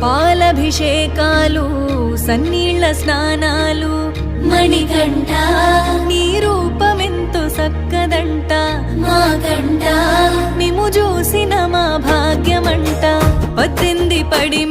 పాలభిషేకాలు సన్నీళ్ల స్నానాలు మణికంఠ నీ రూపమెంతో సక్కదంట మా కంట మేము చూసిన మా భాగ్యమంట 18 పడి